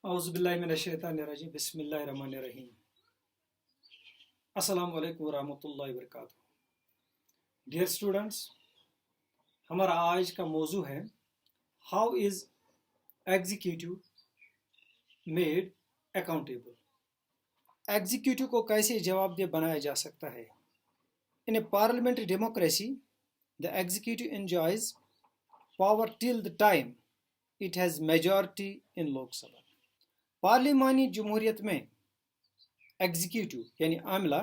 औज़ुबिल्लाहिमिनश्शैतानिर्रजीम बिस्मिल्लाहिर्रहमानिर्रहीम। अस्सलाम वालेकुम वरहमतुल्लाहि वबरकातुहू। डियर स्टूडेंट्स, हमारा आज का मौजू है how is executive made accountable. Executive को कैसे जवाबदेह बनाया जा सकता है। In a parliamentary democracy the executive enjoys power till the time it has majority in Lok Sabha. पार्लिमानी जमहूरियत में एग्जीक्यूटिव यानी आमला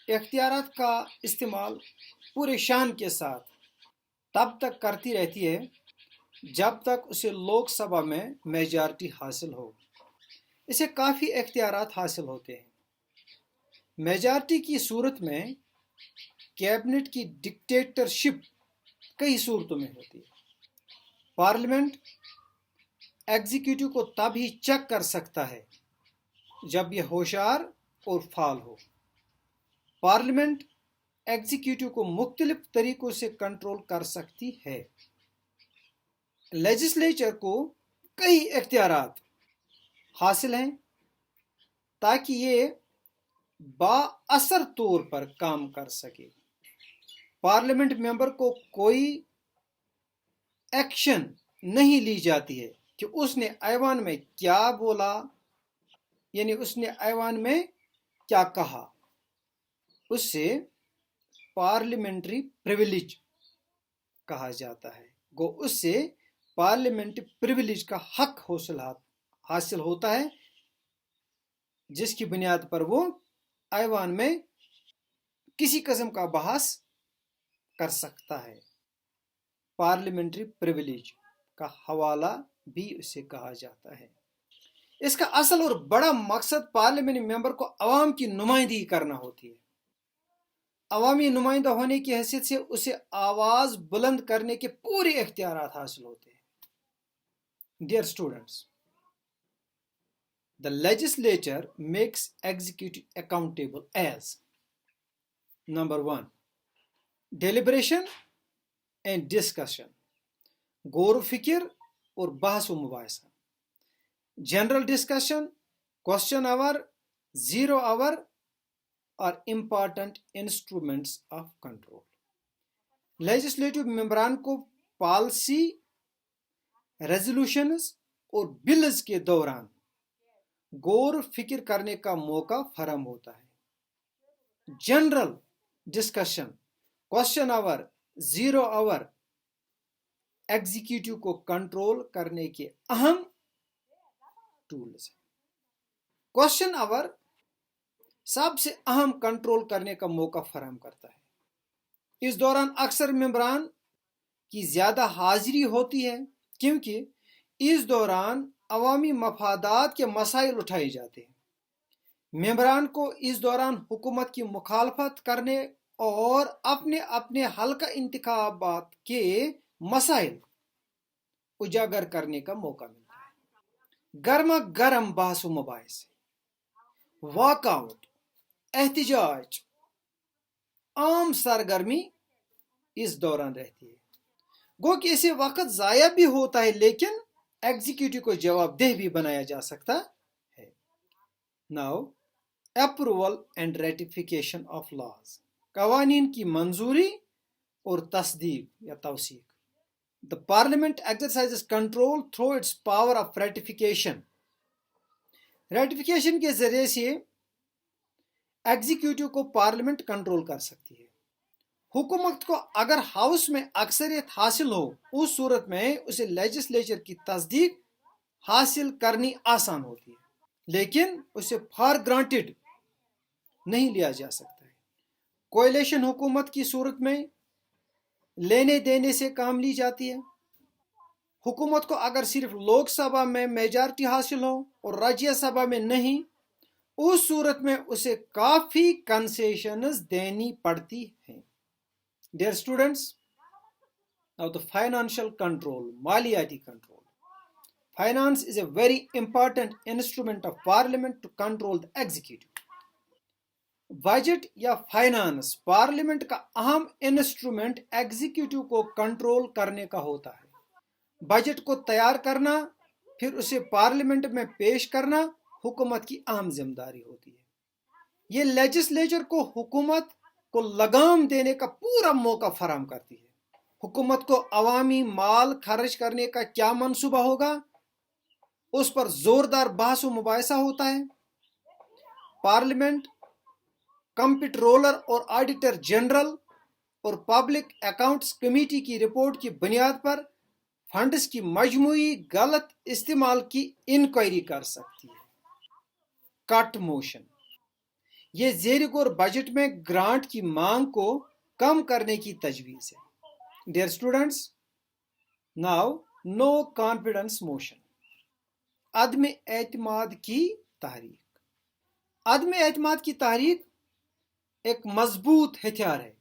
इख्तियारात का इस्तेमाल पूरे शान के साथ तब तक करती रहती है जब तक उसे लोकसभा में मेजॉरिटी हासिल हो। इसे काफ़ी इख्तियारात हासिल होते हैं। मेजॉरिटी की सूरत में कैबिनेट की डिक्टेटरशिप कई सूरतों में होती है। पार्लियामेंट एग्जीक्यूटिव को तब ही चेक कर सकता है जब यह होशियार और फाल हो। पार्लियामेंट एग्जीक्यूटिव को मुख्तलिफ तरीकों से कंट्रोल कर सकती है। लेजिस्लेचर को कई इख्तियारात हासिल हैं ताकि ये बाअसर तौर पर काम कर सके। पार्लियामेंट मेंबर को कोई एक्शन नहीं ली जाती है कि उसने ऐवान में क्या बोला, यानी उसने ऐवान में क्या कहा। उससे पार्लियामेंट्री प्रिविलेज कहा जाता है। गो उससे पार्लियामेंट्री प्रिविलेज का हक हासिल होता है जिसकी बुनियाद पर वो ऐवान में किसी किस्म का बहस कर सकता है। पार्लियामेंट्री प्रिविलेज का हवाला भी उसे कहा जाता है। इसका असल और बड़ा मकसद पार्लियामेंट मेंबर को अवाम की नुमाइंदगी करना होती है। अवामी नुमाइंदा होने की हैसियत से उसे आवाज बुलंद करने के पूरे इख्तियारात हासिल होते हैं। Dear students, the legislature makes executive accountable as number 1 deliberation and discussion, गौर फिक्र और बहस व मुबाहिसा। General discussion, question hour, zero hour और important instruments of control. Legislative मेंबरान को पॉलिसी, रेजोल्यूशंस और बिल्स के दौरान गौर फिक्र करने का मौका फराहम होता है। General discussion, question hour, zero hour executive को कंट्रोल करने के अहम टूल्स हैं। क्वेश्चन आवर सबसे अहम कंट्रोल करने का मौका फराहम करता है। इस दौरान अक्सर मेंबरान की ज्यादा हाजिरी होती है क्योंकि इस दौरान अवामी मफादात के मसाइल उठाए जाते हैं। मेंबरान को इस दौरान हुकूमत की मुखालफत करने और अपने अपने हल्का इंतखाबात के मसाइल उजागर करने का मौका मिलता है। गर्मा गर्म बहस व मुबाहिसे, वॉकआउट, एहतिजाज आम सरगर्मी इस दौरान रहती है। गो कि इसे वक्त जाया भी होता है लेकिन एग्जीक्यूटिव को जवाबदेह भी बनाया जा सकता है। Now approval and ratification of laws, कवानीन की मंजूरी और तस्दीक या तौसीक। The parliament exercises control through its power of ratification. Ratification के जरिए से एग्जीक्यूटिव को पार्लियामेंट कंट्रोल कर सकती है। हुकूमत को अगर हाउस में अक्सरियत हासिल हो उस सूरत में उसे लेजिस्लेचर की तस्दीक हासिल करनी आसान होती है लेकिन उसे फॉर ग्रांटेड नहीं लिया जा सकता है। कोएलिशन हुकूमत की सूरत में लेने देने से काम ली जाती है। हुकूमत को अगर सिर्फ लोकसभा में मेजॉरिटी हासिल हो और राज्यसभा में नहीं, उस सूरत में उसे काफ़ी कंसेशंस देनी पड़ती हैं। Dear students, now the financial control, मालियाती control. Finance is a very important instrument of parliament to control the executive. Budget या फाइनेंस पार्लियामेंट का अहम इंस्ट्रूमेंट एग्जीक्यूटिव को कंट्रोल करने का होता है। बजट को तैयार करना پھر اسے پارلیمنٹ میں پیش کرنا حکومت کی اہم ذمہ داری ہوتی ہے. یہ لیجسلیچر کو حکومت کو لگام دینے کا پورا موقع فراہم کرتی ہے. حکومت کو عوامی مال خرچ کرنے کا کیا منصوبہ ہوگا اس پر زوردار بحث و مباحثہ ہوتا ہے. پارلیمنٹ کمپٹرولر اور آڈیٹر جنرل اور پبلک اکاؤنٹس کمیٹی کی رپورٹ کی بنیاد پر فنڈز کی مجموعی غلط استعمال کی انکوائری کر سکتی ہے. کٹ موشن، یہ زیر غور بجٹ میں گرانٹ کی مانگ کو کم کرنے کی تجویز ہے. Dear students, now no confidence motion, عدم اعتماد کی تحریک. عدم اعتماد کی تحریک ایک مضبوط ہتھیار ہے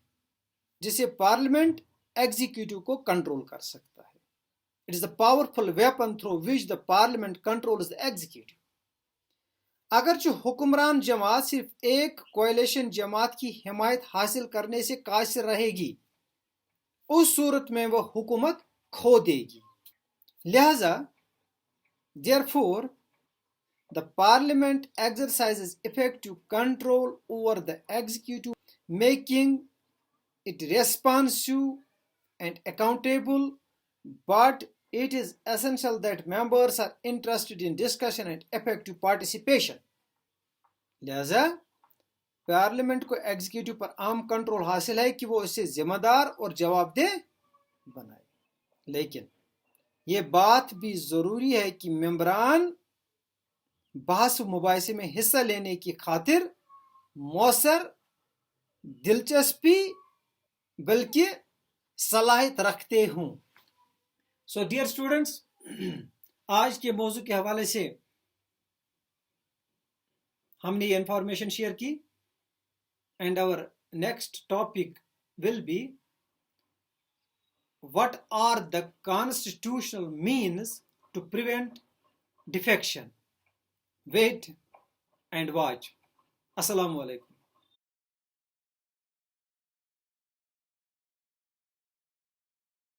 جسے پارلیمنٹ ایگزیکٹو کو کنٹرول کر سکتا ہے. It is the powerful weapon through which the parliament controls the executive. اگرچہ حکمران جماعت صرف ایک کوalition جماعت کی حمایت حاصل کرنے سے قاصر رہے گی، اس صورت میں وہ حکومت کھو دے گی. لہذا therefore the parliament exercises effective control over the executive, making it responsive and accountable, but it is essential that members are interested in discussion and effective participation. لہذا پارلیمنٹ کو ایگزیکٹو پر عام کنٹرول حاصل ہے کہ وہ اسے ذمہ دار اور جواب دہ بنائے، لیکن یہ بات بھی ضروری ہے کہ ممبران بحث و مباحثے میں حصہ لینے کی خاطر مؤثر دلچسپی بلکہ صلاحیت رکھتے ہوں. سو ڈیئر اسٹوڈنٹس، آج کے موضوع کے حوالے سے ہم نے یہ انفارمیشن شیئر کی، and our next topic will be what are the constitutional means to prevent defection. Wait and watch. Assalamu alaikum.